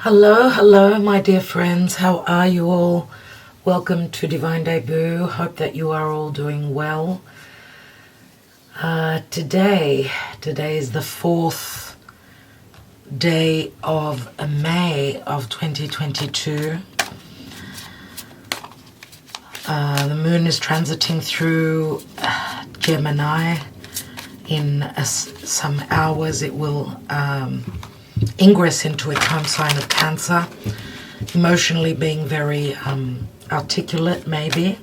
Hello, hello, my dear friends. How are you all? Welcome to Divine Debut. Hope that you are all doing well. Today is the 4th day of May of 2022. The moon is transiting through Gemini. In some hours it will ingress into its home sign of Cancer, emotionally being very articulate maybe.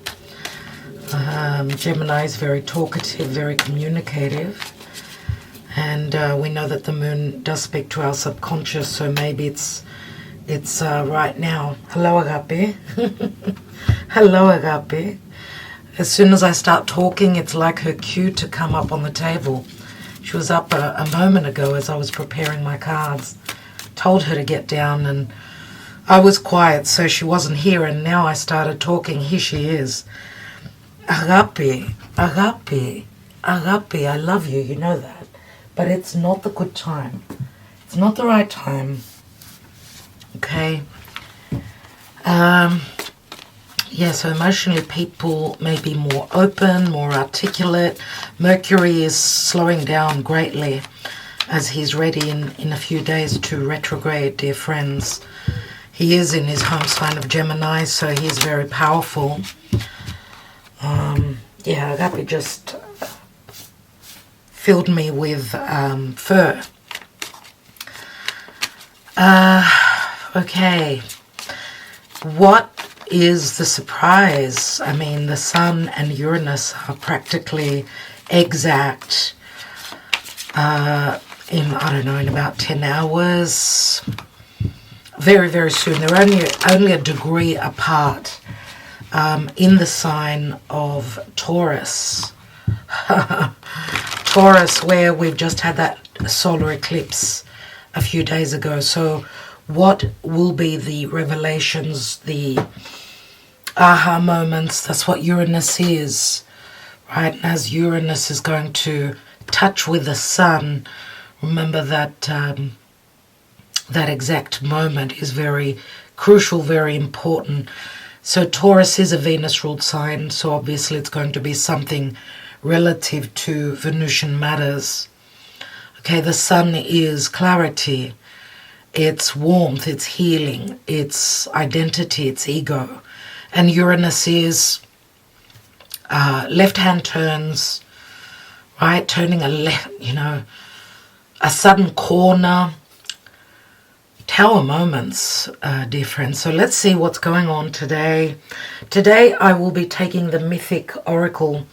Gemini is very talkative, very communicative, and we know that the moon does speak to our subconscious, so maybe it's right now. Hello, Agape. Hello, Agape. As soon as I start talking, it's like her cue to come up on the table. She was up a moment ago as I was preparing my cards. Told her to get down and I was quiet, so she wasn't here, and now I started talking. Here she is. Agape, Agape, Agape, I love you, you know that. But it's not the good time. It's not the right time. Okay? Yeah, so emotionally people may be more open, more articulate. Mercury is slowing down greatly as he's ready in a few days to retrograde, dear friends. He is in his home sign of Gemini, so he's very powerful. Yeah, Agape just filled me with fur. Okay, what is the surprise? I mean, the Sun and Uranus are practically exact in, I don't know, in about 10 hours. Very, very soon. They're only a degree apart in the sign of Taurus. Taurus, where we've just had that solar eclipse a few days ago. So what will be the revelations, the aha moments? That's what Uranus is, right? And as Uranus is going to touch with the Sun, remember that that exact moment is very crucial, very important. So Taurus is a Venus-ruled sign, so obviously it's going to be something relative to Venusian matters. Okay, the Sun is clarity. It's warmth, it's healing, it's identity, it's ego. And Uranus is left-hand turns, right? Turning a left, a sudden corner. Tower moments, dear friends. So let's see what's going on today. Today I will be taking the mythic oracle,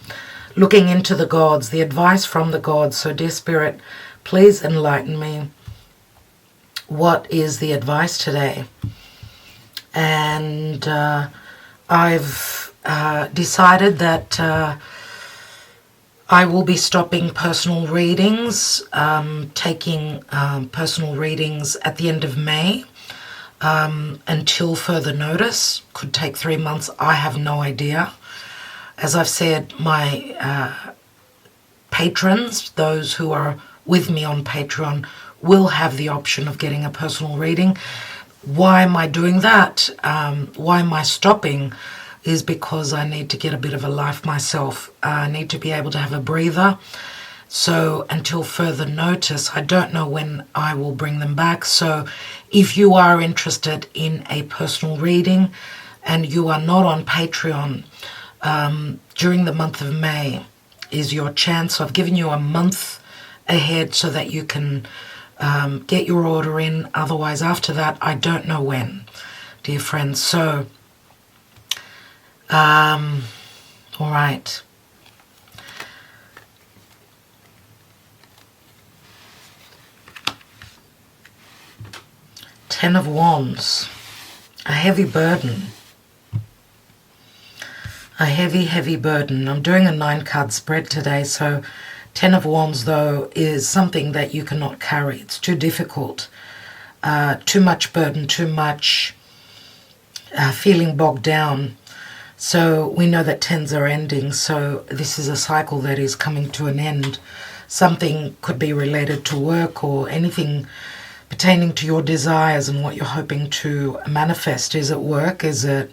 looking into the gods, the advice from the gods. So dear Spirit, please enlighten me. What is the advice today? And I've decided that I will be stopping personal readings, taking personal readings at the end of May until further notice. Could take 3 months, I have no idea. As I've said, my patrons, those who are with me on Patreon, will have the option of getting a personal reading. Why am I doing that? Why am I stopping? Is because I need to get a bit of a life myself. I need to be able to have a breather. So until further notice, I don't know when I will bring them back. So if you are interested in a personal reading and you are not on Patreon, during the month of May is your chance. So I've given you a month ahead so that you can get your order in. Otherwise, after that, I don't know when, dear friends. So, all right. Ten of Wands, a heavy burden. A heavy, heavy burden. I'm doing a 9-card spread today, so Ten of Wands, though, is something that you cannot carry. It's too difficult. Too much burden, too much feeling bogged down. So we know that tens are ending, so this is a cycle that is coming to an end. Something could be related to work or anything pertaining to your desires and what you're hoping to manifest. Is it work? Is it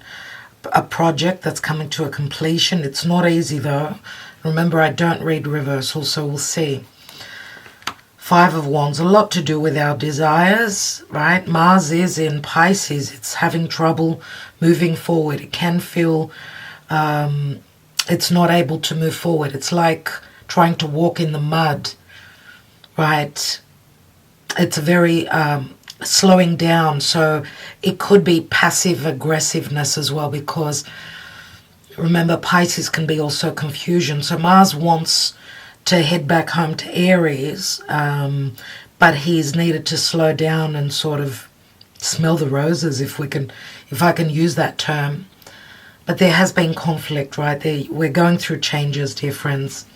a project that's coming to a completion? It's not easy though. Remember, I don't read reversal, so we'll see. Five of Wands, a lot to do with our desires, right? Mars is in Pisces. It's having trouble moving forward. It can feel it's not able to move forward. It's like trying to walk in the mud, right? It's very slowing down. So it could be passive aggressiveness as well, because remember, Pisces can be also confusion. So Mars wants to head back home to Aries, but he's needed to slow down and sort of smell the roses, if I can use that term. But there has been conflict, right? We're going through changes, dear friends.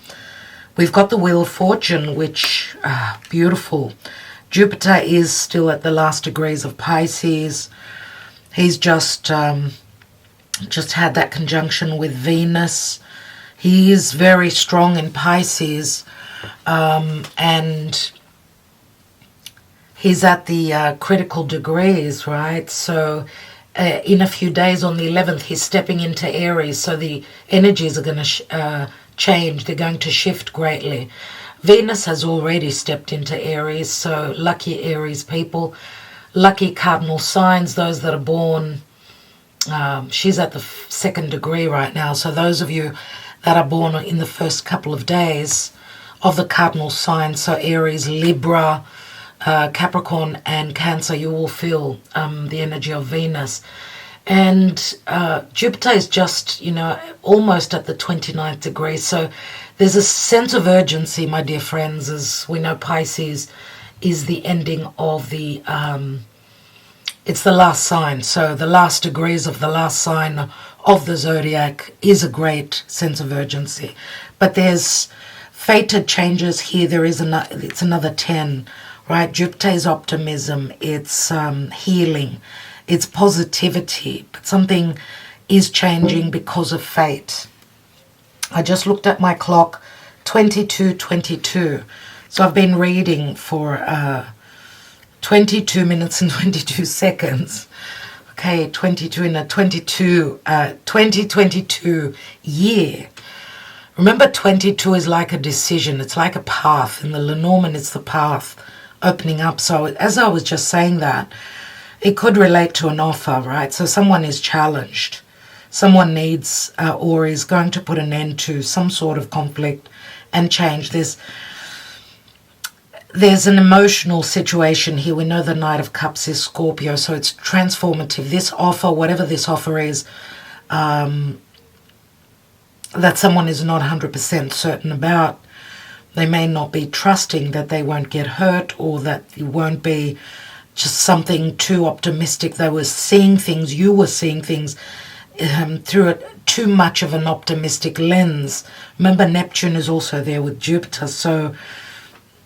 We've got the Wheel of Fortune, which, beautiful. Jupiter is still at the last degrees of Pisces. He's just had that conjunction with Venus. He is very strong in Pisces, and he's at the critical degrees, right? So in a few days, on the 11th, he's stepping into Aries, so the energies are going to change. They're going to shift greatly. Venus has already stepped into Aries, so lucky Aries people, lucky cardinal signs, those that are born. She's at the second degree right now, so those of you that are born in the first couple of days of the cardinal signs, so Aries, Libra, Capricorn and Cancer, you will feel the energy of Venus. And Jupiter is just, almost at the 29th degree. So there's a sense of urgency, my dear friends, as we know Pisces is the ending of the, it's the last sign. So the last degrees of the last sign of the zodiac is a great sense of urgency. But there's fated changes here. It's another 10, right? Jupiter is optimism. It's healing. It's positivity. But something is changing because of fate. I just looked at my clock, 22:22. So I've been reading for 22 minutes and 22 seconds. Okay, 22 in a 2022 year. Remember, 22 is like a decision. It's like a path. In the Lenormand, it's the path opening up. So as I was just saying that, it could relate to an offer, right? So someone is challenged. Someone needs or is going to put an end to some sort of conflict and change. There's an emotional situation here. We know the Knight of Cups is Scorpio, so it's transformative. This offer, whatever this offer is, that someone is not 100% certain about. They may not be trusting that they won't get hurt, or that it won't be just something too optimistic. They were seeing things, you were seeing things through too much of an optimistic lens. Remember, Neptune is also there with Jupiter, so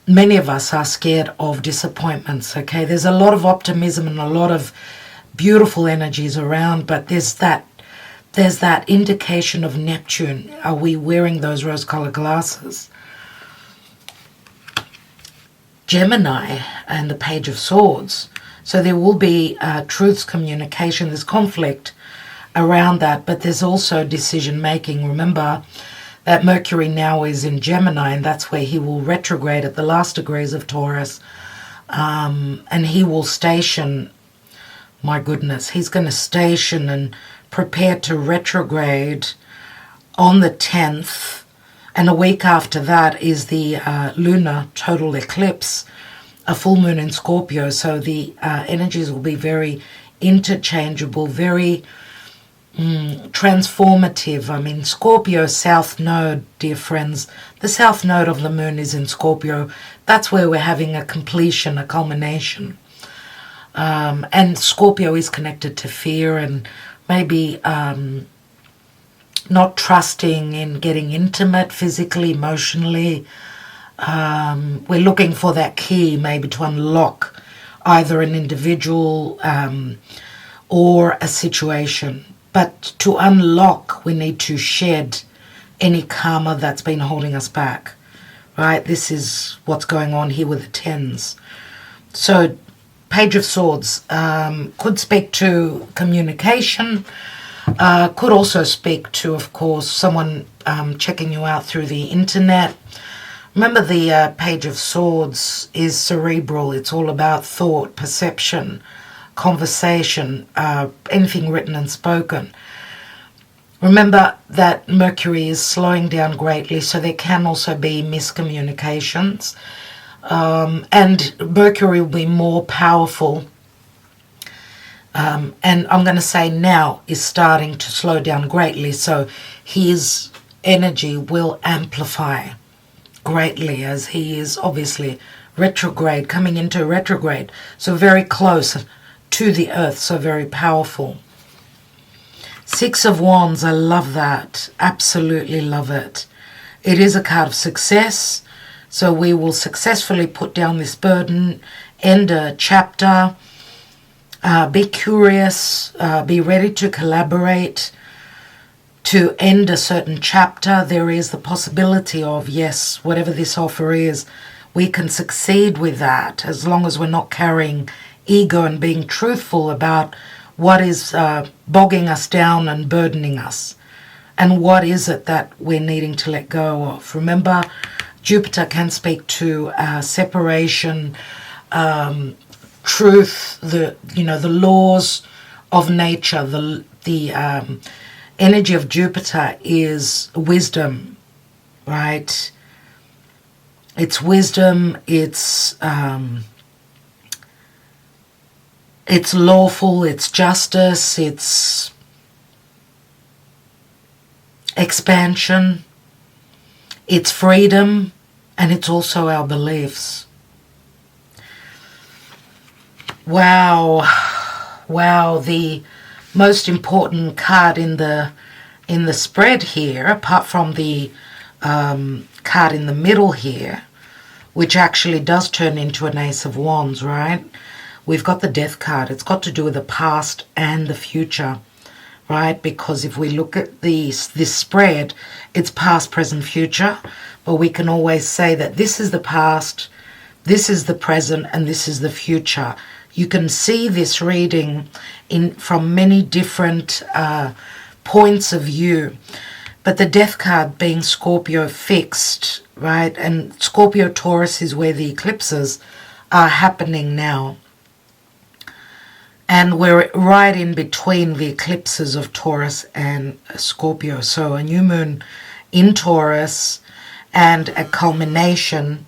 many of us are scared of disappointments, okay? There's a lot of optimism and a lot of beautiful energies around, but there's that indication of Neptune. Are we wearing those rose-colored glasses? Gemini and the Page of Swords. So there will be truths, communication, there's conflict around that, but there's also decision-making. Remember that Mercury now is in Gemini, and that's where he will retrograde at the last degrees of Taurus, and he will station, my goodness, he's going to station and prepare to retrograde on the 10th, and a week after that is the lunar total eclipse, a full moon in Scorpio. So the energies will be very interchangeable, very transformative. I mean, Scorpio South Node, dear friends, the South Node of the moon is in Scorpio. That's where we're having a completion, a culmination. And Scorpio is connected to fear and maybe not trusting in getting intimate physically, emotionally. We're looking for that key maybe to unlock either an individual or a situation. But to unlock, we need to shed any karma that's been holding us back, right? This is what's going on here with the tens. So Page of Swords could speak to communication, could also speak to, of course, someone checking you out through the internet. Remember, the Page of Swords is cerebral. It's all about thought, perception, conversation, anything written and spoken. Remember that Mercury is slowing down greatly, so there can also be miscommunications. And Mercury will be more powerful. And I'm going to say now is starting to slow down greatly, so his energy will amplify greatly as he is obviously retrograde, coming into retrograde, so very close to the earth, so very powerful. Six of Wands, I love that, absolutely love it. It is a card of success, so we will successfully put down this burden, end a chapter, be curious, be ready to collaborate, to end a certain chapter. There is the possibility of, yes, whatever this offer is, we can succeed with that as long as we're not carrying ego and being truthful about what is bogging us down and burdening us, and what is it that we're needing to let go of. Remember, Jupiter can speak to separation, truth, the laws of nature. The energy of Jupiter is wisdom, right? It's wisdom, it's lawful, it's justice, it's expansion, it's freedom, and it's also our beliefs. Wow, the most important card in the spread here, apart from the card in the middle here, which actually does turn into an Ace of Wands, right? We've got the Death card. It's got to do with the past and the future, right? Because if we look at this spread, it's past, present, future, but we can always say that this is the past, this is the present, and this is the future. You can see this reading from many different points of view. But the Death card being Scorpio fixed, right? And Scorpio Taurus is where the eclipses are happening now. And we're right in between the eclipses of Taurus and Scorpio. So a new moon in Taurus and a culmination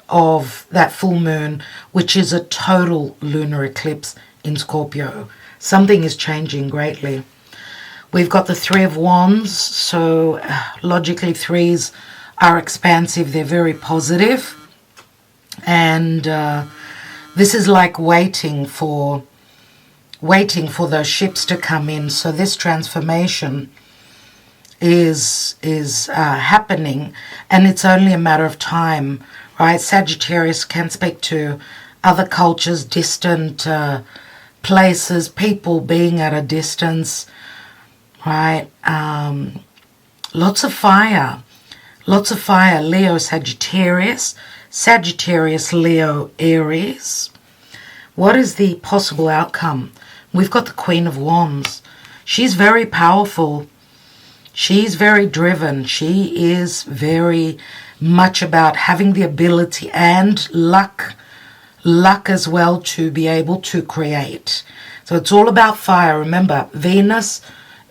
of that full moon, which is a total lunar eclipse in Scorpio. Something is changing greatly. We've got the Three of Wands, so logically threes are expansive, they're very positive. And this is like waiting for those ships to come in. So this transformation is happening, and it's only a matter of time, right? Sagittarius can speak to other cultures, distant places, people being at a distance, right? Lots of fire, Leo, Sagittarius, Leo, Aries. What is the possible outcome? We've got the Queen of Wands. She's very powerful. She's very driven. She is very much about having the ability and luck as well to be able to create. So it's all about fire. Remember, Venus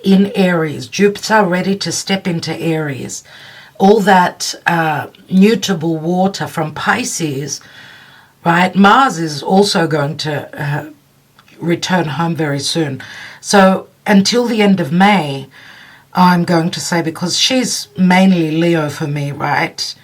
in Aries, Jupiter ready to step into Aries. All that mutable water from Pisces, right? Mars is also going to return home very soon. So until the end of May, I'm going to say, because she's mainly Leo for me, right?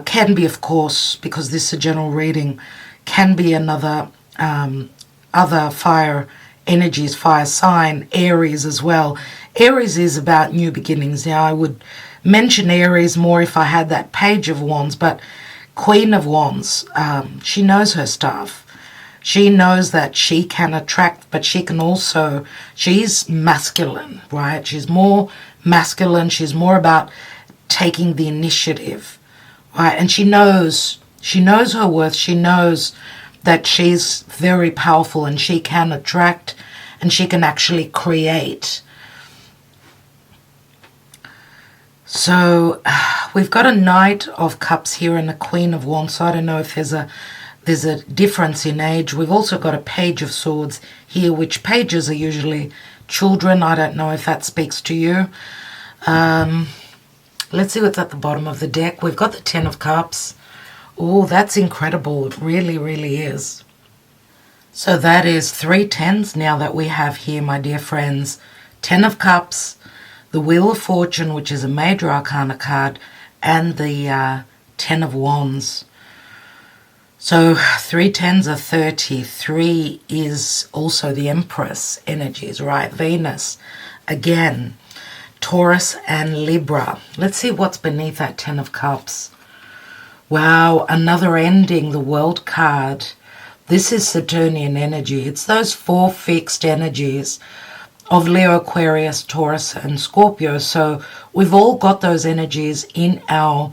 Can be, of course, because this is a general reading, can be another other fire energies, fire sign, Aries as well. Aries is about new beginnings. Now, I would mention Aries more if I had that Page of Wands, but Queen of Wands, she knows her stuff. She knows that she can attract, but she can also, she's masculine, right? She's more masculine. She's more about taking the initiative, right? And she knows She knows her worth. She knows that she's very powerful and she can attract and she can actually create. So we've got a Knight of Cups here and a Queen of Wands. So I don't know if there's a difference in age. We've also got a Page of Swords here, which pages are usually children. I don't know if that speaks to you. Let's see what's at the bottom of the deck. We've got the Ten of Cups. Oh, that's incredible. It really, really is. So that is 3 tens now that we have here, my dear friends. Ten of Cups, the Wheel of Fortune, which is a major arcana card, and the 10 of Wands. So 3 tens are 30. 3 is also the Empress energies, right? Venus, again, Taurus and Libra. Let's see what's beneath that 10 of Cups. Wow, another ending, the World card. This is Saturnian energy. It's those 4 fixed energies of Leo, Aquarius, Taurus, and Scorpio. So we've all got those energies in our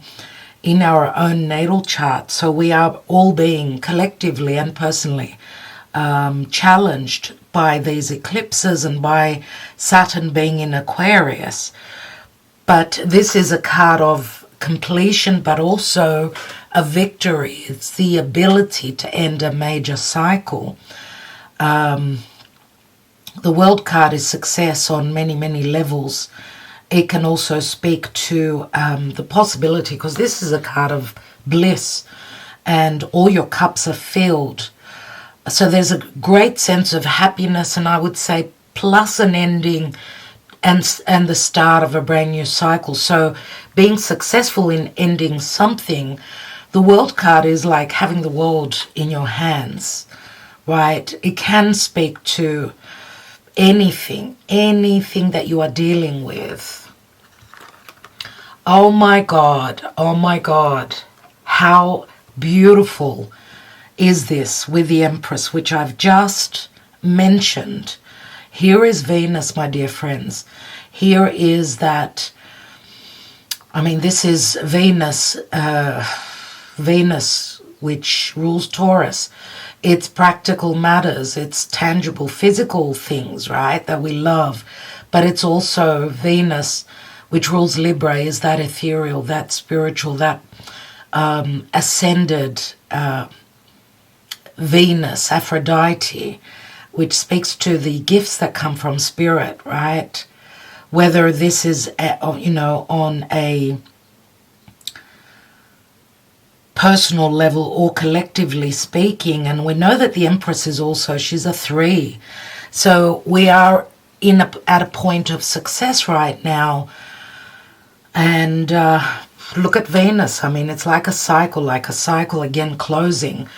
own natal chart. So we are all being collectively and personally challenged by these eclipses and by Saturn being in Aquarius. But this is a card of completion, but also a victory. It's the ability to end a major cycle. The World card is success on many, many levels. It can also speak to the possibility, because this is a card of bliss and all your cups are filled. So there's a great sense of happiness, and I would say plus an ending and the start of a brand new cycle. So being successful in ending something, the World card is like having the world in your hands, right? It can speak to anything that you are dealing with. Oh my God, how beautiful is this with the Empress, which I've just mentioned. Here is Venus, my dear friends. Here is that, I mean, this is Venus, which rules Taurus. It's practical matters, it's tangible, physical things, right, that we love. But it's also Venus, which rules Libra, is that ethereal, that spiritual, that ascended Venus, Aphrodite, which speaks to the gifts that come from spirit, right? Whether this is, on a personal level or collectively speaking. And we know that the Empress is also, she's a 3. So we are at a point of success right now. And look at Venus. I mean, it's like a cycle again closing.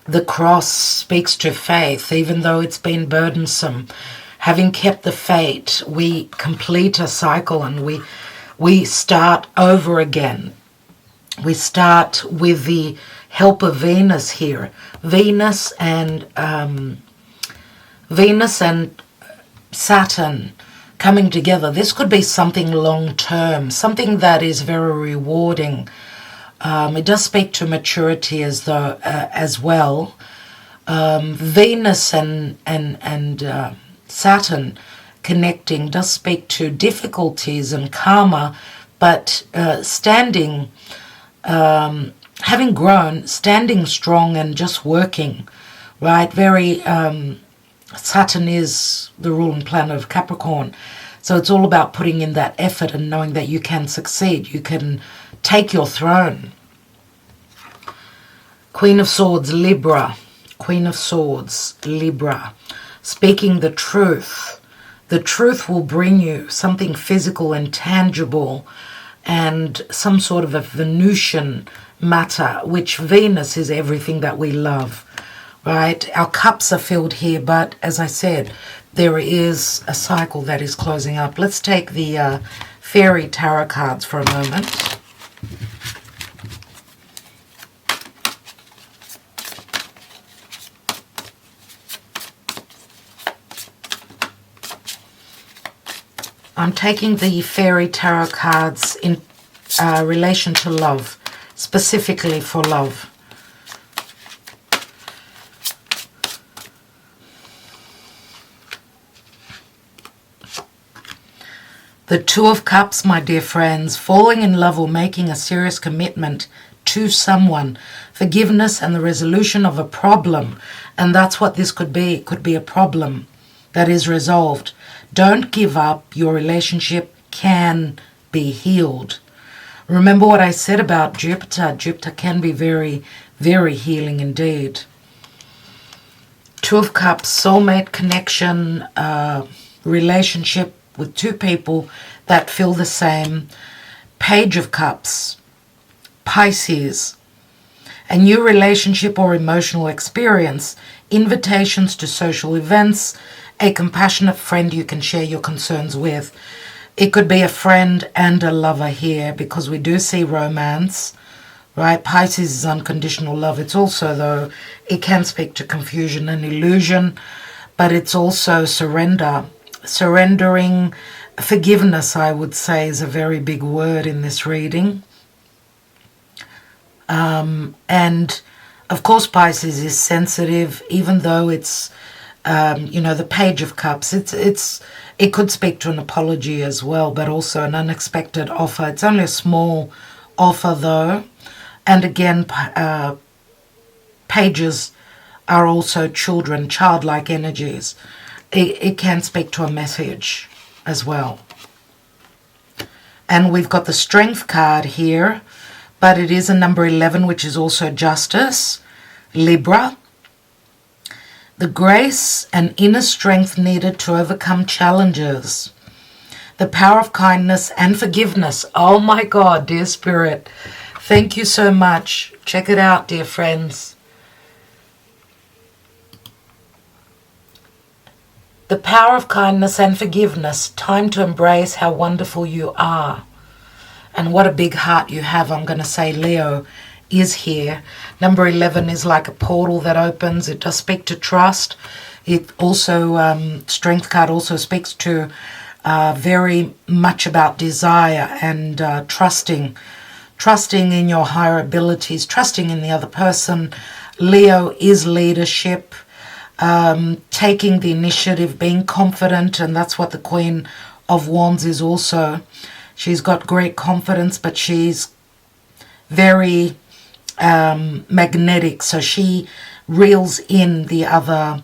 The cross speaks to faith, even though it's been burdensome. Having kept the faith, we complete a cycle and we start over again. We start with the help of Venus here. Venus and Saturn coming together. This could be something long-term, something that is very rewarding. It does speak to maturity as well. Venus and Saturn connecting does speak to difficulties and karma, but having grown, standing strong and just working, right? Very, Saturn is the ruling planet of Capricorn. So it's all about putting in that effort and knowing that you can succeed. You can take your throne. Queen of Swords, Libra. Queen of Swords, Libra. Speaking the truth. The truth will bring you something physical and tangible, and some sort of a Venusian matter, which Venus is everything that we love, right? Our cups are filled here, but as I said, there is a cycle that is closing up. Let's take the fairy tarot cards for a moment. I'm taking the fairy tarot cards in relation to love, specifically for love. The Two of Cups, my dear friends, falling in love or making a serious commitment to someone, forgiveness and the resolution of a problem. And that's what this could be. It could be a problem that is resolved. Don't give up. Your relationship can be healed. Remember what I said about Jupiter. Jupiter can be very, very healing indeed. Two of Cups, soulmate connection, relationship with two people that feel the same. Page of Cups, Pisces, a new relationship or emotional experience, invitations to social events, a compassionate friend you can share your concerns with. It could be a friend and a lover here, because we do see romance, right? Pisces is unconditional love. It's also, though, it can speak to confusion and illusion, but it's also surrender. Surrendering, forgiveness, I would say, is a very big word in this reading. And of course Pisces is sensitive, even though it's the Page of Cups. It could speak to an apology as well, but also an unexpected offer. It's only a small offer though. And again, pages are also children, childlike energies. It can speak to a message as well. And we've got the Strength card here, but it is a number 11, which is also justice, Libra. The grace and inner strength needed to overcome challenges. The power of kindness and forgiveness. Oh my God, dear Spirit. Thank you so much. Check it out, dear friends. The power of kindness and forgiveness. Time to embrace how wonderful you are. And what a big heart you have. I'm going to say Leo is here. Number 11 is like a portal that opens. It does speak to trust. It also, Strength card also speaks to very much about desire and trusting in your higher abilities, trusting in the other person. Leo is leadership, taking the initiative, being confident, and that's what the Queen of Wands is also. She's got great confidence, but she's very magnetic, so she reels in the other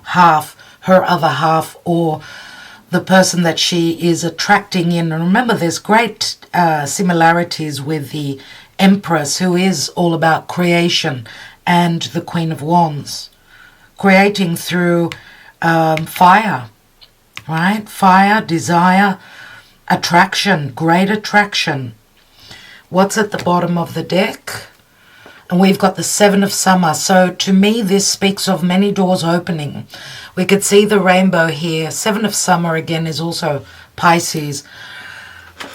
half, her other half, or the person that she is attracting in. And remember, there's great similarities with the Empress, who is all about creation, and the Queen of Wands, creating through fire, right? Fire, desire, attraction, great attraction. What's at the bottom of the deck? And we've got the Seven of Summer. So to me, this speaks of many doors opening. We could see the rainbow here. Seven of Summer again is also Pisces.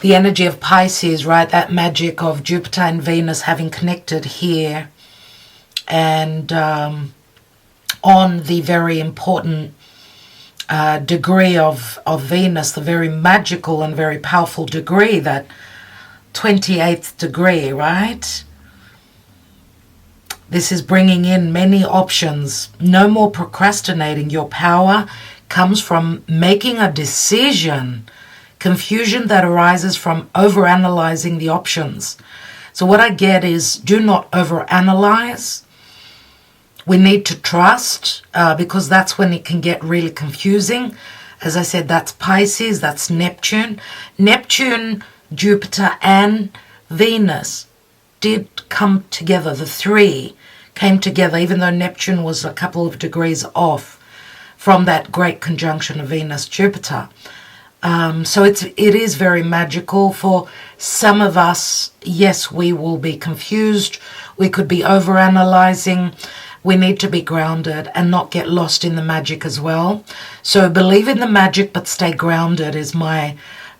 The energy of Pisces, right? That magic of Jupiter and Venus having connected here. And on the very important degree of Venus, the very magical and very powerful degree, that 28th degree, right? This is bringing in many options. No more procrastinating. Your power comes from making a decision. Confusion that arises from overanalyzing the options. So what I get is, do not overanalyze. We need to trust, because that's when it can get really confusing. As I said, that's Pisces, that's Neptune. Neptune, Jupiter, and Venus did come together. The three came together, even though Neptune was a couple of degrees off from that great conjunction of Venus-Jupiter. So it is very magical. For some of us, yes, we will be confused. We could be overanalyzing. We need to be grounded and not get lost in the magic as well. So believe in the magic, but stay grounded is my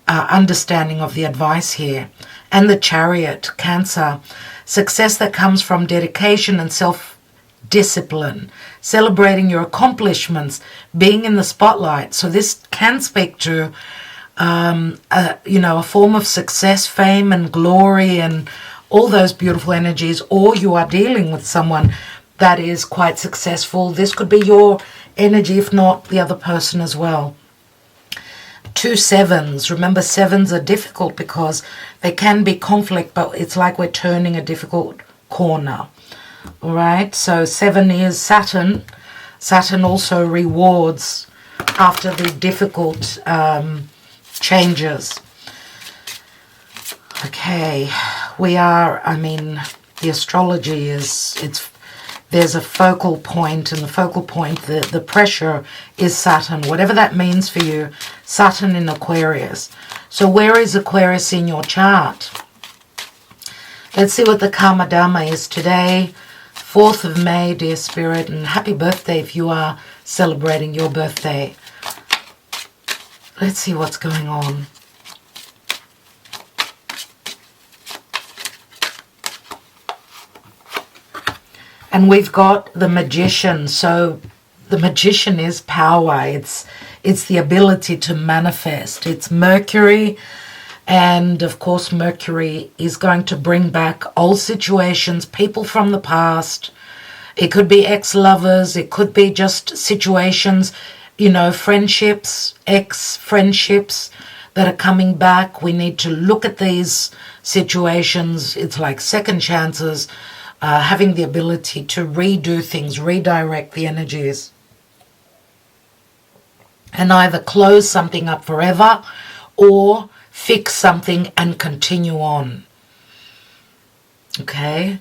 understanding of the advice here. And the Chariot, Cancer, success that comes from dedication and self-discipline, celebrating your accomplishments, being in the spotlight. So this can speak to, a form of success, fame and glory and all those beautiful energies, or you are dealing with someone that is quite successful. This could be your energy, if not the other person as well. 2 sevens. Remember, sevens are difficult because they can be conflict, but it's like we're turning a difficult corner. All right, so 7 is Saturn. Saturn also rewards after the difficult changes. Okay, we are, I mean, the astrology is, there's a focal point, and the focal point, the pressure is Saturn, whatever that means for you. Saturn in Aquarius. So where is Aquarius in your chart? Let's see what the Karma Dharma is today, 4th of May, dear Spirit, and happy birthday if you are celebrating your birthday. Let's see what's going on. And we've got the Magician. So the Magician is power. It's the ability to manifest. It's Mercury. And of course, Mercury is going to bring back old situations, people from the past. It could be ex-lovers. It could be just situations, you know, friendships, ex-friendships that are coming back. We need to look at these situations. It's like second chances. Having the ability to redo things, redirect the energies, and either close something up forever or fix something and continue on. Okay?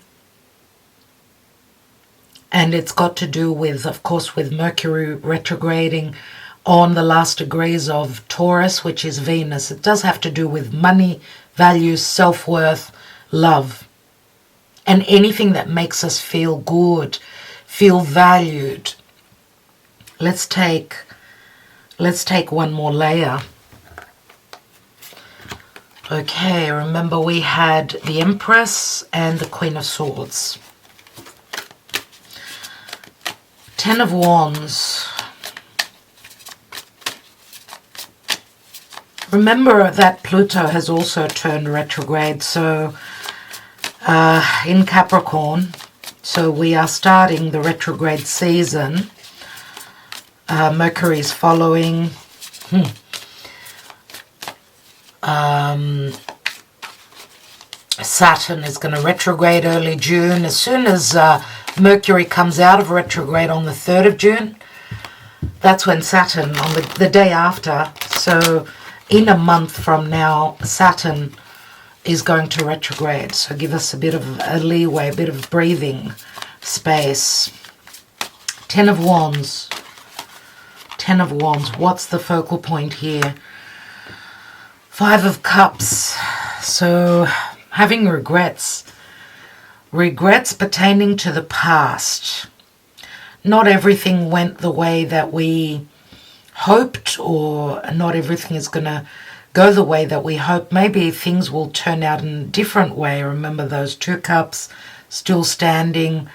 And it's got to do with, of course, with Mercury retrograding on the last degrees of Taurus, which is Venus. It does have to do with money, values, self-worth, love. And anything that makes us feel good, feel valued. Let's take one more layer. Okay, remember we had the Empress and the Queen of Swords. 10 of Wands. Remember that Pluto has also turned retrograde, so in Capricorn, so we are starting the retrograde season. Mercury is following. Saturn is going to retrograde early June. As soon as Mercury comes out of retrograde on the 3rd of June, that's when Saturn, on the day after, so in a month from now, Saturn is going to retrograde. So give us a bit of a leeway, a bit of breathing space. 10 of Wands. 10 of Wands. What's the focal point here? 5 of Cups. So having regrets. Regrets pertaining to the past. Not everything went the way that we hoped, or not everything is going to go the way that we hope. Maybe things will turn out in a different way. Remember those 2 cups still standing.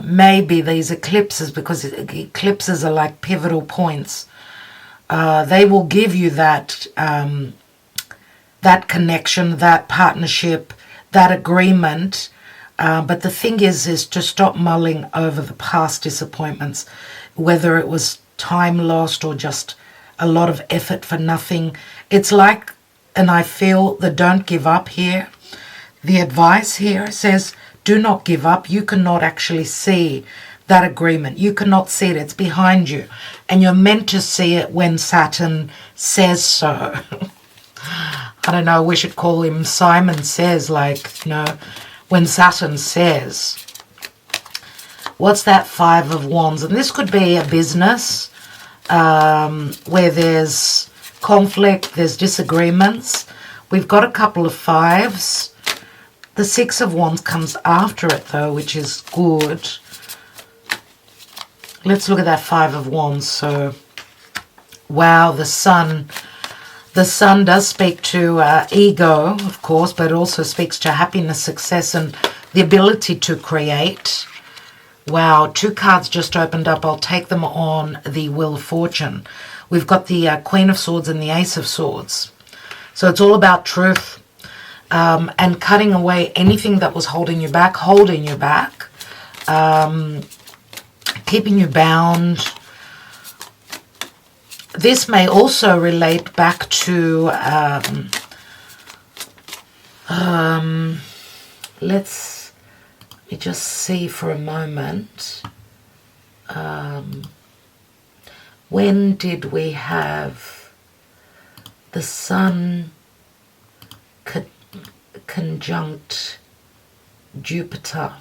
Maybe these eclipses, because eclipses are like pivotal points. They will give you that that connection, that partnership, that agreement. But the thing is to stop mulling over the past disappointments, whether it was time lost or just a lot of effort for nothing. It's like, and I feel the don't give up here. The advice here says, do not give up. You cannot actually see that agreement. You cannot see it. It's behind you. And you're meant to see it when Saturn says so. I don't know, we should call him Simon Says, like, you know, when Saturn says. What's that 5 of Wands? And this could be a business where there's conflict, there's disagreements. We've got a couple of 5s. The 6 of Wands comes after it though, which is good. Let's look at that 5 of Wands. So, wow, the Sun. The Sun does speak to ego, of course, but it also speaks to happiness, success, and the ability to create. Wow, 2 cards just opened up. I'll take them on the Wheel of Fortune. We've got the Queen of Swords and the Ace of Swords. So it's all about truth and cutting away anything that was holding you back, keeping you bound. this may also relate back to, let me just see for a moment. When did we have the Sun conjunct Jupiter,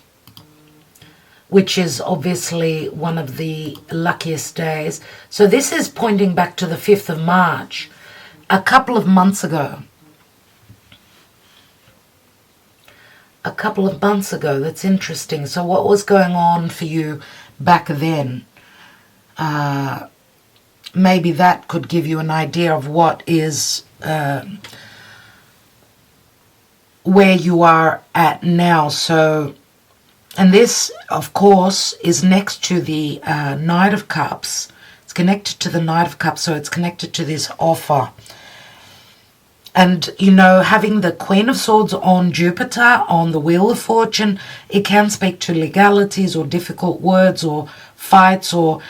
which is obviously one of the luckiest days. So this is pointing back to the 5th of March, a couple of months ago. That's interesting. So what was going on for you back then? Maybe that could give you an idea of what is where you are at now. So, and this, of course, is next to the Knight of Cups. It's connected to the Knight of Cups, so it's connected to this offer. And, you know, having the Queen of Swords on Jupiter, on the Wheel of Fortune, it can speak to legalities or difficult words or fights, or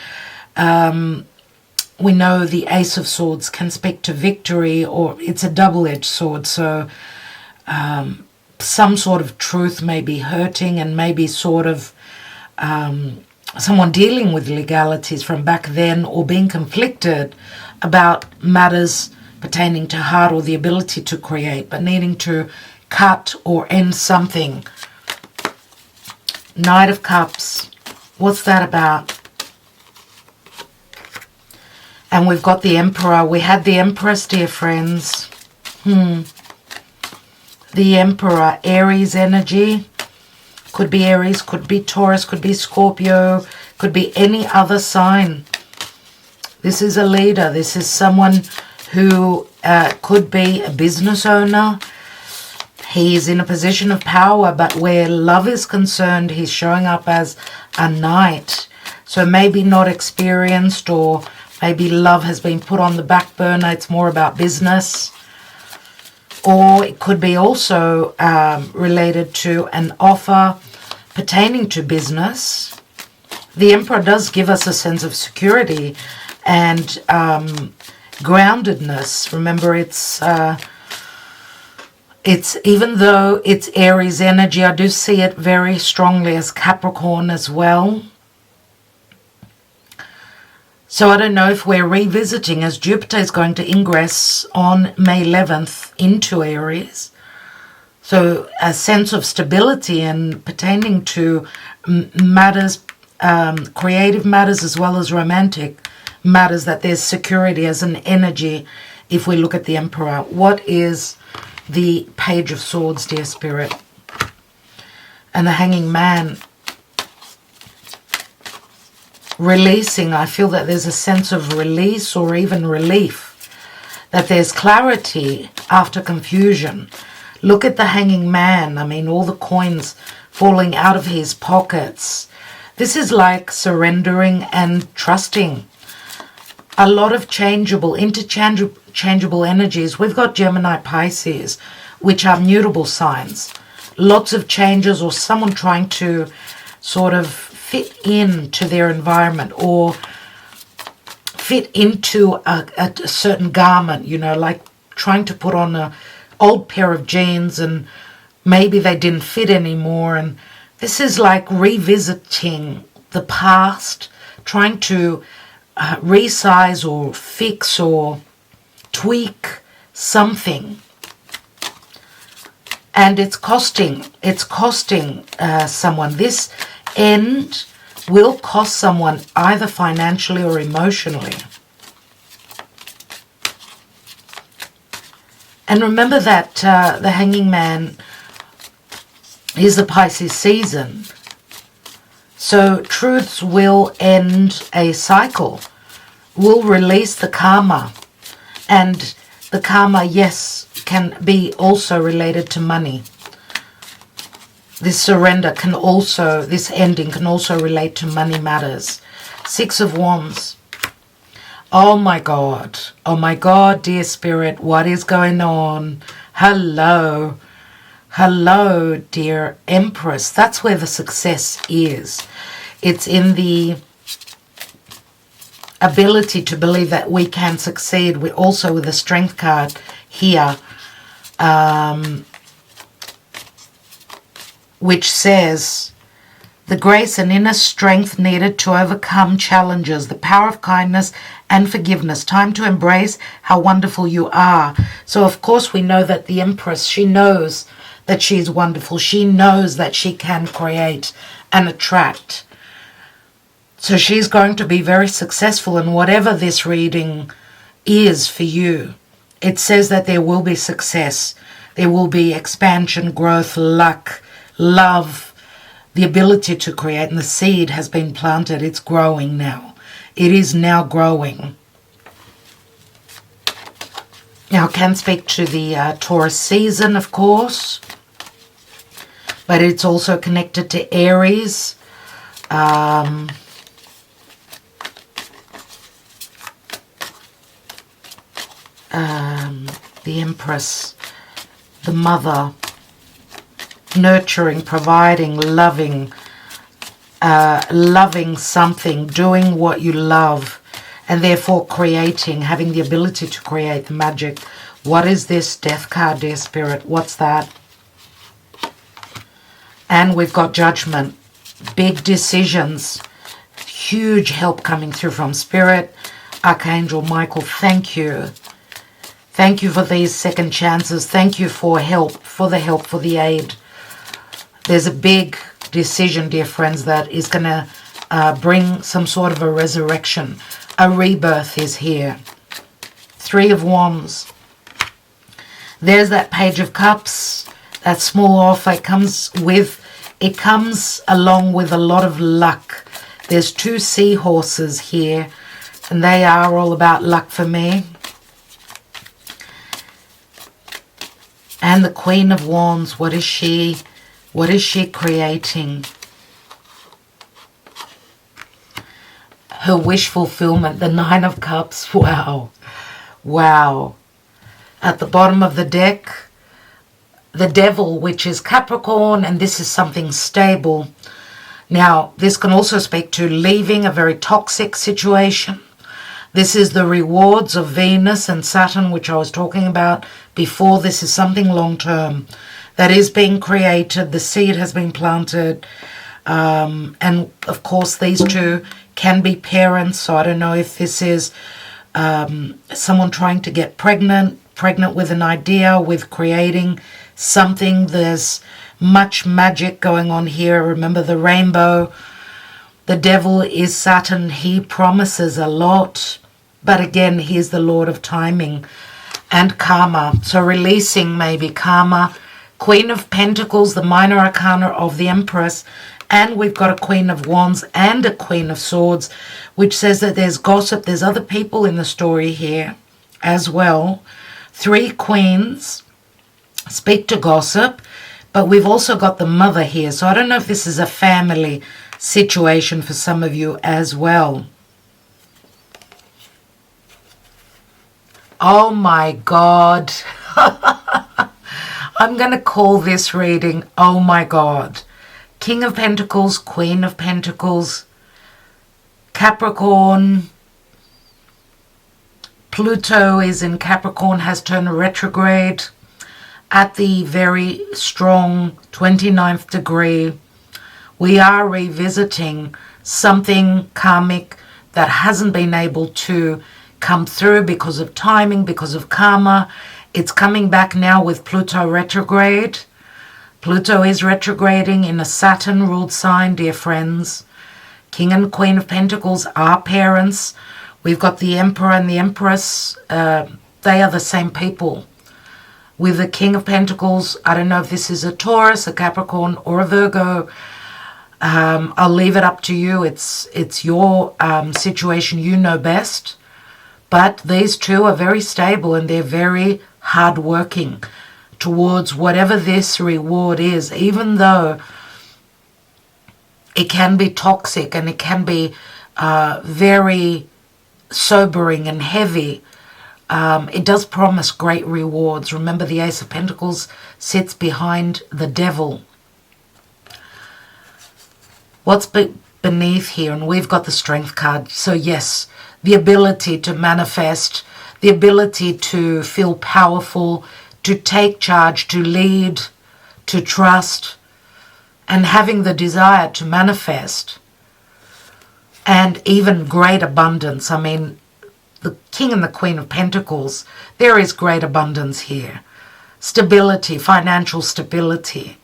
we know the Ace of Swords can speak to victory, or it's a double-edged sword. So some sort of truth may be hurting, and maybe sort of someone dealing with legalities from back then, or being conflicted about matters pertaining to heart or the ability to create, but needing to cut or end something. Knight of Cups, what's that about? And we've got the Emperor. We had the Empress, dear friends. The Emperor, Aries energy. Could be Aries, could be Taurus, could be Scorpio, could be any other sign. This is a leader. This is someone who could be a business owner. He's in a position of power, but where love is concerned, he's showing up as a knight. So maybe not experienced, or maybe love has been put on the back burner. It's more about business. Or it could be also related to an offer pertaining to business. The Emperor does give us a sense of security and groundedness. Remember, it's even though it's Aries energy, I do see it very strongly as Capricorn as well. So I don't know if we're revisiting, as Jupiter is going to ingress on May 11th into Aries. So a sense of stability and pertaining to matters, creative matters as well as romantic matters, that there's security as an energy. If we look at the Emperor, what is the Page of Swords, dear Spirit? And the Hanging Man. Releasing, I feel that there's a sense of release or even relief, that there's clarity after confusion. Look at the Hanging Man. I mean, all the coins falling out of his pockets. This is like surrendering and trusting. A lot of interchangeable energies. We've got Gemini, Pisces, which are mutable signs. Lots of changes, or someone trying to sort of fit into their environment, or fit into a certain garment, you know, like trying to put on an old pair of jeans and maybe they didn't fit anymore. And this is like revisiting the past, trying to resize or fix or tweak something. And it's costing someone. This end will cost someone either financially or emotionally. And remember that the Hanging Man is the Pisces season. So truths will end a cycle, will release the karma. And the karma, yes, can be also related to money. This surrender can also, this ending can also relate to money matters. Six of Wands. Oh my God, dear Spirit, what is going on? Hello, dear Empress. That's where the success is. It's in the ability to believe that we can succeed. We also with the Strength card here, which says the grace and inner strength needed to overcome challenges, the power of kindness and forgiveness, time to embrace how wonderful you are. So of course we know that the Empress, she knows that she's wonderful. She knows that she can create and attract. So she's going to be very successful in whatever this reading is for you. It says that there will be success. There will be expansion, growth, luck, love, the ability to create. And the seed has been planted. It's growing now. It is now growing. Now, I can speak to the Taurus season, of course. But it's also connected to Aries. The Empress, the mother, nurturing, providing, loving, loving something, doing what you love, and therefore creating, having the ability to create the magic. What is this Death card, dear Spirit? What's that? And we've got Judgment, big decisions, huge help coming through from Spirit. Archangel Michael, thank you. Thank you for these second chances. Thank you for help, for the aid. There's a big decision, dear friends, that is going to bring some sort of a resurrection. A rebirth is here. Three of Wands. There's that Page of Cups, that small offer. It comes along with a lot of luck. There's two seahorses here, and they are all about luck for me. And the Queen of Wands, what is she creating? Her wish fulfillment, the Nine of Cups. Wow. Wow. At the bottom of the deck, the Devil, which is Capricorn, and this is something stable. Now, this can also speak to leaving a very toxic situation. This is the rewards of Venus and Saturn, which I was talking about before. This is something long-term that is being created. The seed has been planted. And, of course, these two can be parents. So I don't know if this is someone trying to get pregnant with an idea, with creating something. There's much magic going on here. Remember the rainbow. The Devil is Saturn. He promises a lot. But again, he is the Lord of timing and karma. So releasing maybe karma. Queen of Pentacles, the minor arcana of the Empress. And we've got a Queen of Wands and a Queen of Swords, which says that there's gossip. There's other people in the story here as well. Three queens speak to gossip. But we've also got the Mother here. So I don't know if this is a family situation for some of you as well. Oh my God. I'm going to call this reading, oh my God. King of Pentacles, Queen of Pentacles, Capricorn. Pluto is in Capricorn, has turned retrograde at the very strong 29th degree. We are revisiting something karmic that hasn't been able to come through because of timing, because of karma. It's coming back now with Pluto retrograde. Pluto is retrograding in a Saturn-ruled sign, dear friends. King and Queen of Pentacles are parents. We've got the Emperor and the Empress. They are the same people. With the King of Pentacles, I don't know if this is a Taurus, a Capricorn, or a Virgo. I'll leave it up to you. It's your situation. You know best. But these two are very stable and they're very hardworking towards whatever this reward is, even though it can be toxic and it can be very sobering and heavy. It does promise great rewards. Remember, the Ace of Pentacles sits behind the Devil. What's beneath here? And we've got the Strength card. So yes, the ability to manifest, the ability to feel powerful, to take charge, to lead, to trust, and having the desire to manifest. And even great abundance. I mean, the King and the Queen of Pentacles, there is great abundance here. Stability, financial stability.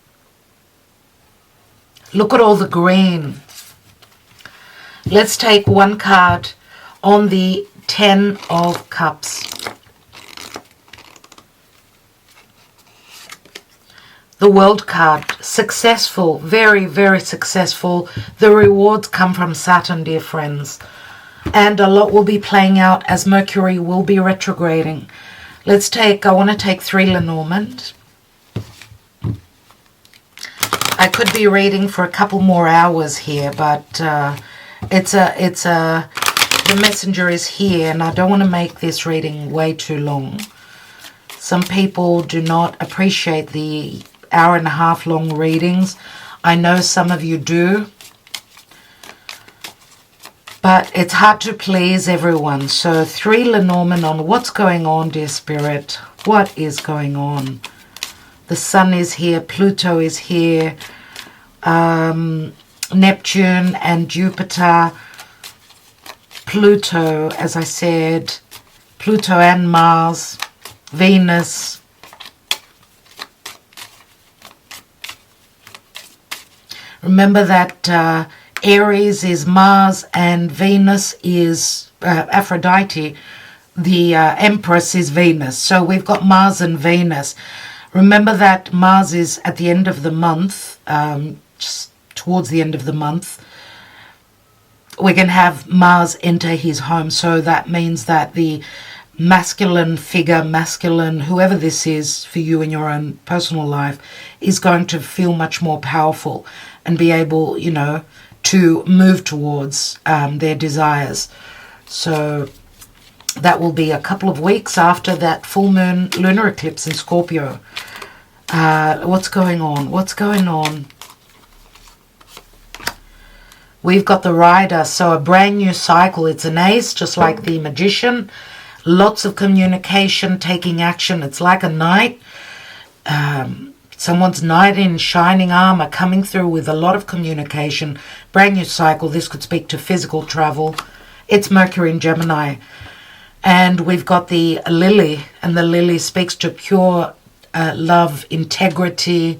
Look at all the green. Let's take one card on the 10 of Cups. The World card, successful, very, very successful. The rewards come from Saturn, dear friends. And a lot will be playing out as Mercury will be retrograding. I want to take 3 Lenormand. I could be reading for a couple more hours here, but the messenger is here, and I don't want to make this reading way too long. Some people do not appreciate the hour-and-a-half long readings. I know some of you do, but it's hard to please everyone. So 3 Lenormand on what's going on, dear Spirit. What is going on? The Sun is here, Pluto is here, Neptune and Jupiter. Pluto, as I said, Pluto and Mars, Venus. Remember that Aries is Mars and Venus is Aphrodite. The Empress is Venus. So we've got Mars and Venus. Remember that Mars is at the end of the month, just towards the end of the month. We're going to have Mars enter his home. So that means that the masculine figure, whoever this is for you in your own personal life, is going to feel much more powerful and be able, you know, to move towards their desires. So that will be a couple of weeks after that full moon lunar eclipse in Scorpio. What's going on? What's going on? We've got the Rider, so a brand new cycle. It's an ace, just like the Magician. Lots of communication, taking action. It's like a knight. Someone's knight in shining armor coming through with a lot of communication. Brand new cycle. This could speak to physical travel. It's Mercury in Gemini. And we've got the Lily. And the Lily speaks to pure love, integrity,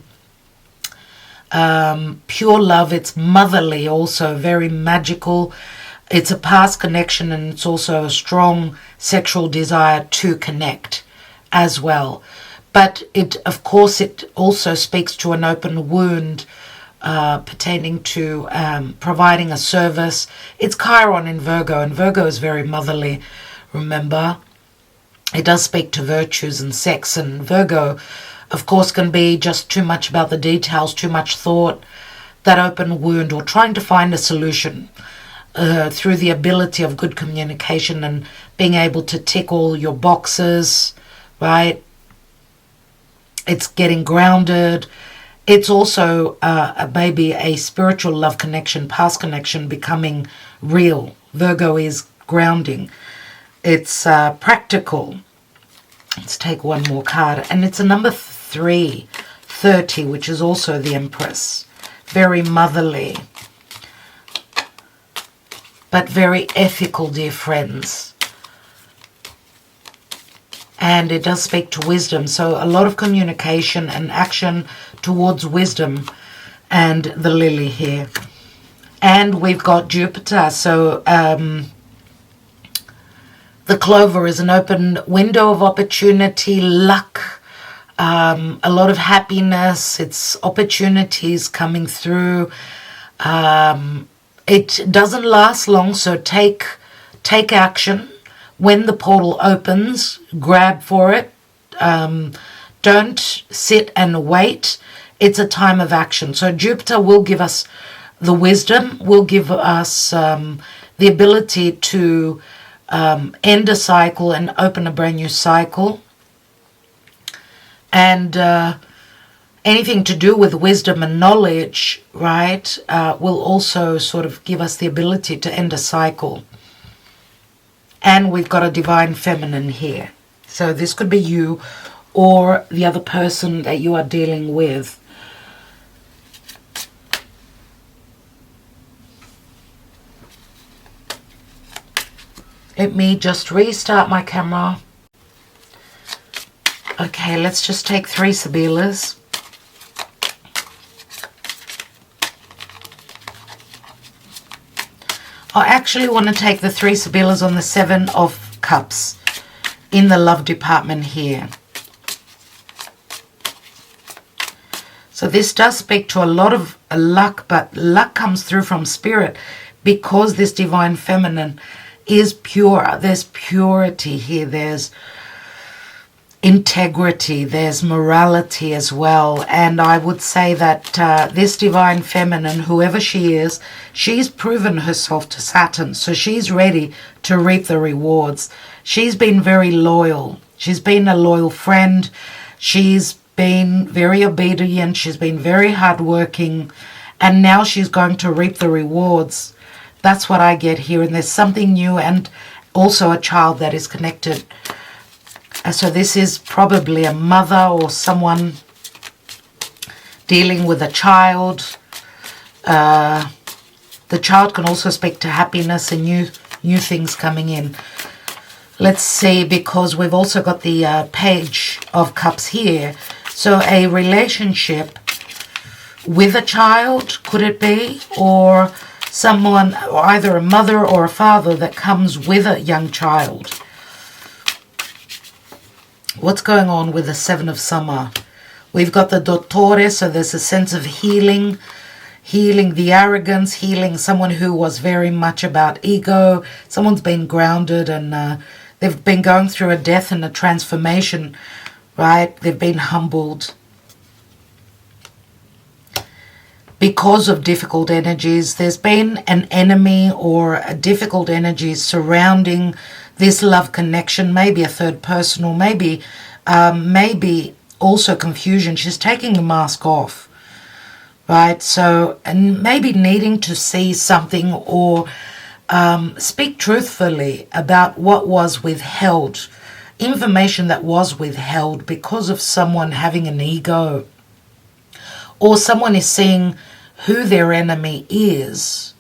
pure love. It's motherly also, very magical. It's a past connection, and it's also a strong sexual desire to connect as well. But of course, it also speaks to an open wound pertaining to providing a service. It's Chiron in Virgo, and Virgo is very motherly, remember. It does speak to virtues and sex, and Virgo, of course, can be just too much about the details, too much thought, that open wound, or trying to find a solution through the ability of good communication and being able to tick all your boxes, right? It's getting grounded. It's also maybe a spiritual love connection, past connection becoming real. Virgo is grounding. It's practical. Let's take one more card. And it's a number 3, 30, which is also the Empress. Very motherly, but very ethical, dear friends. And it does speak to wisdom. So a lot of communication and action towards wisdom, and the Lily here. And we've got Jupiter. So the Clover is an open window of opportunity, luck, a lot of happiness. It's opportunities coming through. It doesn't last long, so take action. When the portal opens, grab for it. Don't sit and wait. It's a time of action. So Jupiter will give us the wisdom, will give us the ability to end a cycle and open a brand new cycle. And anything to do with wisdom and knowledge, right, will also sort of give us the ability to end a cycle. And we've got a divine feminine here. So this could be you or the other person that you are dealing with. Let me just restart my camera. Okay, let's just take 3 Sibillas. I actually want to take the 3 Sibillas on the 7 of Cups in the love department here. So this does speak to a lot of luck, but luck comes through from spirit because this divine feminine is pure. There's purity here. There's integrity. There's morality as well. And I would say that this divine feminine, whoever she is, she's proven herself to Saturn. So she's ready to reap the rewards. She's been very loyal. She's been a loyal friend. She's been very obedient. She's been very hardworking. And now she's going to reap the rewards. That's what I get here. And there's something new and also a child that is connected. So this is probably a mother or someone dealing with a child. The child can also speak to happiness and new things coming in. Let's see, because we've also got the Page of Cups here. So a relationship with a child, could it be? Or someone, or either a mother or a father that comes with a young child. What's going on with the 7 of Summer? We've got the Dottore, so there's a sense of healing the arrogance, healing someone who was very much about ego. Someone's been grounded and they've been going through a death and a transformation, right? They've been humbled because of difficult energies. There's been an enemy or a difficult energy surrounding this love connection, maybe a third person, or maybe also confusion. She's taking the mask off, right? So, and maybe needing to see something or speak truthfully about what was withheld, information that was withheld because of someone having an ego, or someone is seeing who their enemy is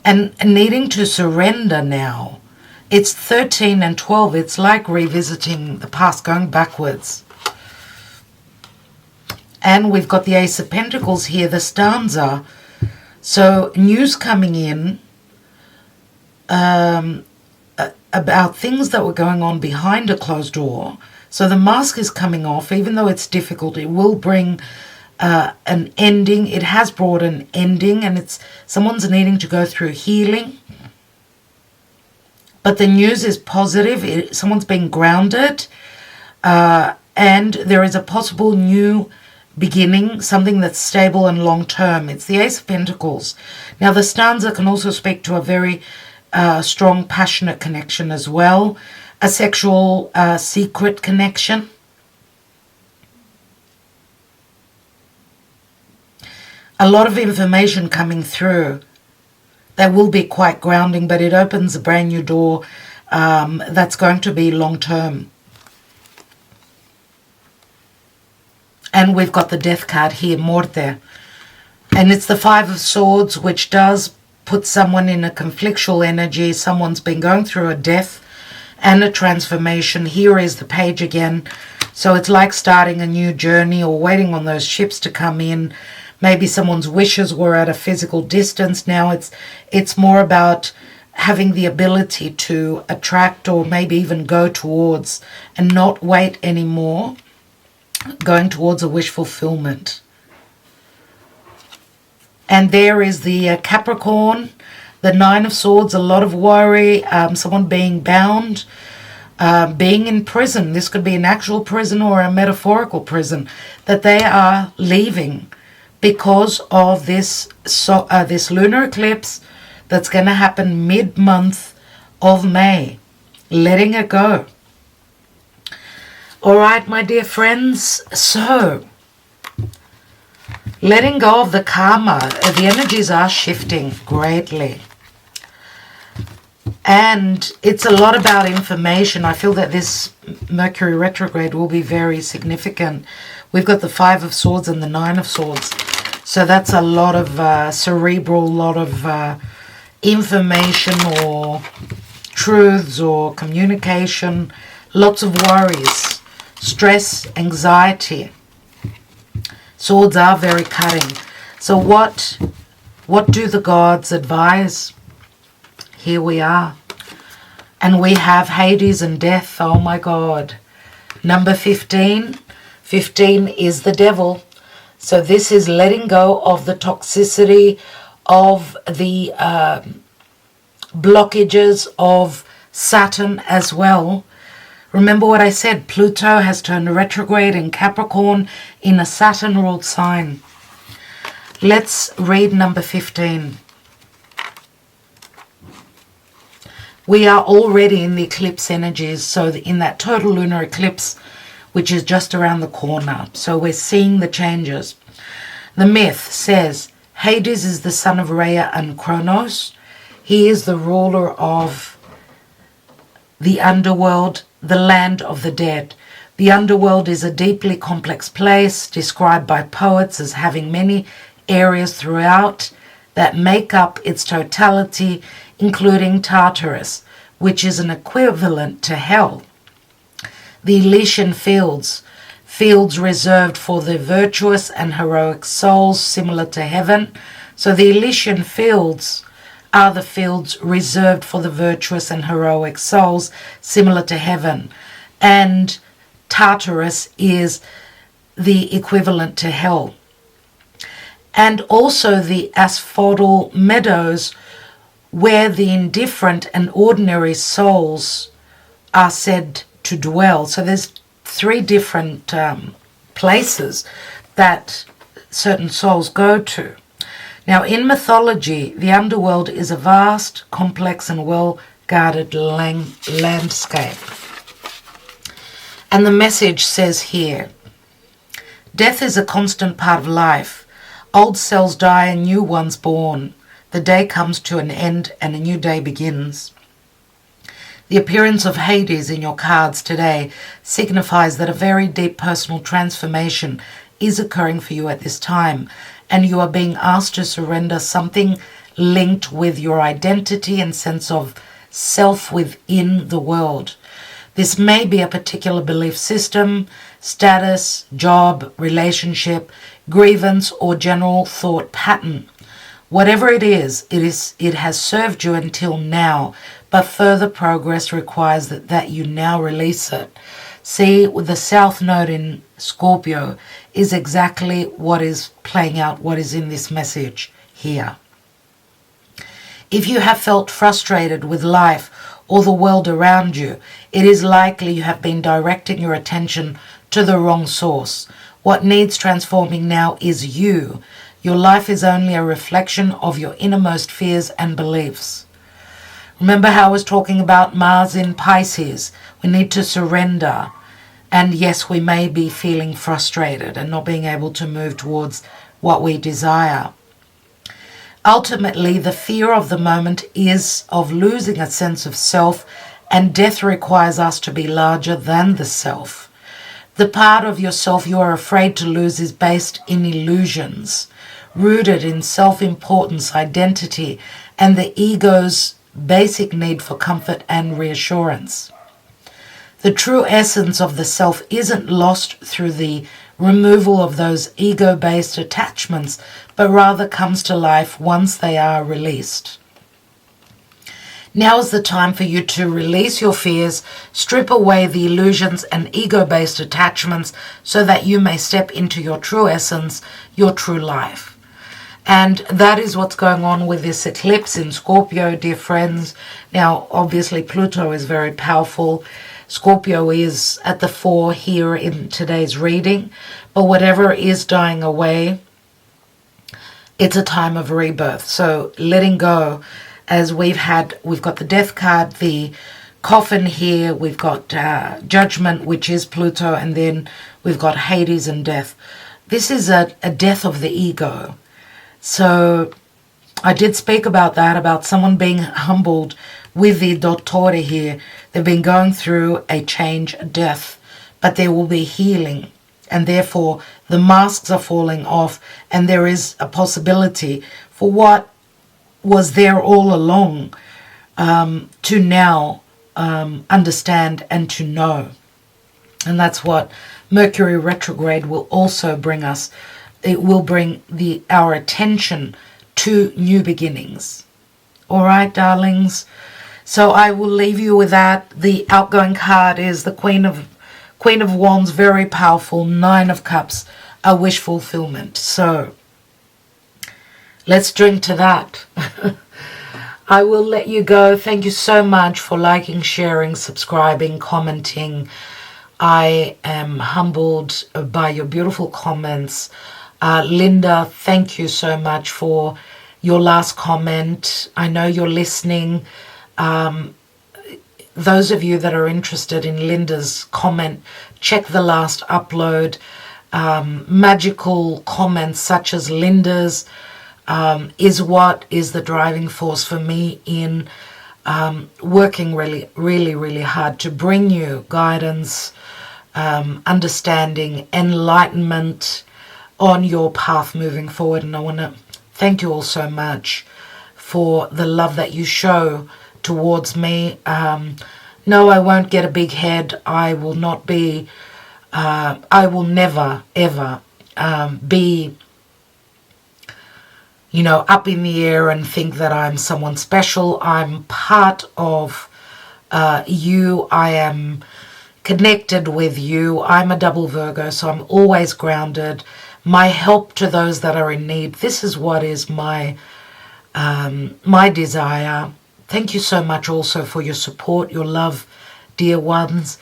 and needing to surrender now. It's 13 and 12. It's like revisiting the past, going backwards. And we've got the Ace of Pentacles here, the stanza. So news coming in about things that were going on behind a closed door. So the mask is coming off. Even though it's difficult, it will bring an ending. It has brought an ending, and it's someone's needing to go through healing. But the news is positive. Someone's been grounded, and there is a possible new beginning, something that's stable and long-term. It's the Ace of Pentacles. Now, the stanza can also speak to a very strong, passionate connection as well, a sexual secret connection. A lot of information coming through that will be quite grounding, but it opens a brand new door that's going to be long-term. And we've got the Death card here, Morte. And it's the 5 of Swords, which does put someone in a conflictual energy. Someone's been going through a death and a transformation. Here is the Page again. So it's like starting a new journey or waiting on those ships to come in. Maybe someone's wishes were at a physical distance. Now it's more about having the ability to attract or maybe even go towards and not wait anymore, going towards a wish fulfillment. And there is the Capricorn, the 9 of Swords, a lot of worry, someone being bound, being in prison. This could be an actual prison or a metaphorical prison that they are leaving because of this lunar eclipse that's going to happen mid-month of May. Letting it go. All right, my dear friends. So, Letting go of the karma. The energies are shifting greatly. And it's a lot about information. I feel that this Mercury retrograde will be very significant. We've got the Five of Swords and the Nine of Swords. So that's a lot of cerebral, lot of information or truths or communication. Lots of worries, stress, anxiety. Swords are very cutting. So what do the gods advise? Here we are. And we have Hades and death. Oh my God. Number 15. 15 is the devil. So this is letting go of the toxicity, of the blockages of Saturn as well. Remember what I said, Pluto has turned retrograde in Capricorn in a Saturn-ruled sign. Let's read number 15. We are already in the eclipse energies, so in that total lunar eclipse, which is just around the corner. So we're seeing the changes. The myth says, Hades is the son of Rhea and Kronos. He is the ruler of the underworld, the land of the dead. The underworld is a deeply complex place, described by poets as having many areas throughout that make up its totality, including Tartarus, which is an equivalent to hell. The Elysian fields, fields reserved for the virtuous and heroic souls, similar to heaven. So the Elysian fields are the fields reserved for the virtuous and heroic souls, similar to heaven. And Tartarus is the equivalent to hell. And also the asphodel meadows, where the indifferent and ordinary souls are said to dwell. So there's three different places that certain souls go to. Now in mythology, the underworld is a vast, complex and well-guarded landscape. And the message says here, death is a constant part of life. Old cells die and new ones born. The day comes to an end and a new day begins. The appearance of Hades in your cards today signifies that a very deep personal transformation is occurring for you at this time, and you are being asked to surrender something linked with your identity and sense of self within the world. This may be a particular belief system, status, job, relationship, grievance, or general thought pattern. Whatever it is, it has served you until now, but further progress requires that you now release it. See, with the South Node in Scorpio is exactly what is playing out, what is in this message here. If you have felt frustrated with life or the world around you, it is likely you have been directing your attention to the wrong source. What needs transforming now is you. Your life is only a reflection of your innermost fears and beliefs. Remember how I was talking about Mars in Pisces? We need to surrender. And yes, we may be feeling frustrated and not being able to move towards what we desire. Ultimately, the fear of the moment is of losing a sense of self, and death requires us to be larger than the self. The part of yourself you are afraid to lose is based in illusions, rooted in self-importance, identity, and the ego's basic need for comfort and reassurance. The true essence of the self isn't lost through the removal of those ego-based attachments, but rather comes to life once they are released. Now is the time for you to release your fears, strip away the illusions and ego-based attachments so that you may step into your true essence, your true life. And that is what's going on with this eclipse in Scorpio, dear friends. Now, obviously, Pluto is very powerful. Scorpio is at the fore here in today's reading. But whatever is dying away, it's a time of rebirth. So letting go, as we've got the death card, the coffin here, we've got judgment, which is Pluto, and then we've got Hades and death. this is a death of the ego. So I did speak about that, about someone being humbled with the dottore here. They've been going through a change, a death, but there will be healing. And therefore, the masks are falling off, and there is a possibility for what was there all along to now understand and to know. And that's what Mercury retrograde will also bring us. It will bring our attention to new beginnings. All right, darlings. So I will leave you with that. The outgoing card is the Queen of Wands, very powerful. 9 of Cups, a wish fulfillment. So let's drink to that. I will let you go. Thank you so much for liking, sharing, subscribing, commenting. I am humbled by your beautiful comments. Linda, thank you so much for your last comment. I know you're listening. Those of you that are interested in Linda's comment, check the last upload. Magical comments such as Linda's is what is the driving force for me in working really hard to bring you guidance, understanding, enlightenment on your path moving forward. And I want to thank you all so much for the love that you show towards me. No, I won't get a big head. I will not be, I will never, ever be, you know, up in the air and think that I'm someone special. I'm part of you. I am connected with you. I'm a double Virgo, so I'm always grounded. My help to those that are in need. This is what is my desire. Thank you so much also for your support, your love, dear ones.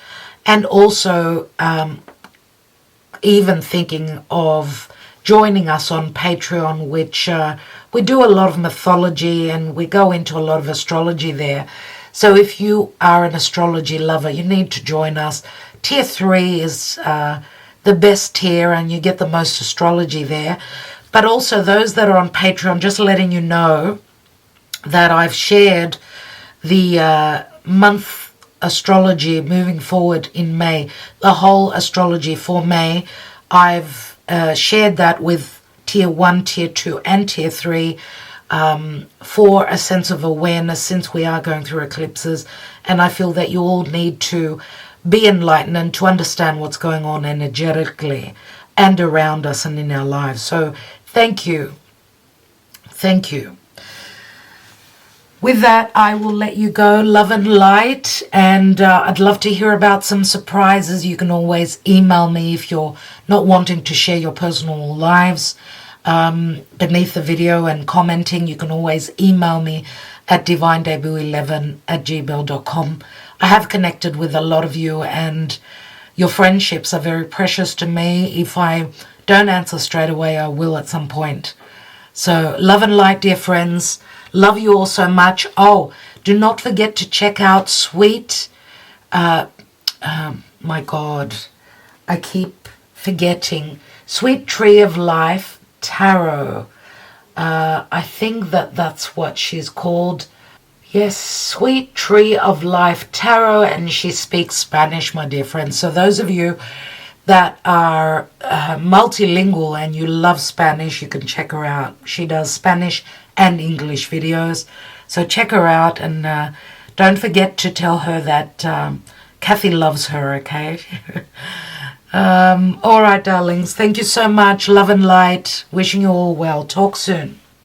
And also even thinking of joining us on Patreon, which we do a lot of mythology and we go into a lot of astrology there. So if you are an astrology lover, you need to join us. Tier 3 is the best tier and you get the most astrology there. But also those that are on Patreon, just letting you know that I've shared the month astrology moving forward in May, the whole astrology for May. I've shared that with tier 1, tier 2 and tier 3 for a sense of awareness since we are going through eclipses, and I feel that you all need to be enlightened and to understand what's going on energetically and around us and in our lives. So thank you. Thank you. With that, I will let you go. Love and light. And I'd love to hear about some surprises. You can always email me if you're not wanting to share your personal lives beneath the video and commenting. You can always email me at divinedebut11@gmail.com. I have connected with a lot of you and your friendships are very precious to me. If I don't answer straight away, I will at some point. So love and light, dear friends. Love you all so much. Oh, do not forget to check out Sweet. My God, I keep forgetting. Sweet Tree of Life Tarot. I think that's what she's called. Yes, Sweet Tree of Life Tarot, and she speaks Spanish, my dear friends. So those of you that are multilingual and you love Spanish, you can check her out. She does Spanish and English videos. So check her out, and don't forget to tell her that Kathy loves her, okay? All right, darlings. Thank you so much. Love and light. Wishing you all well. Talk soon.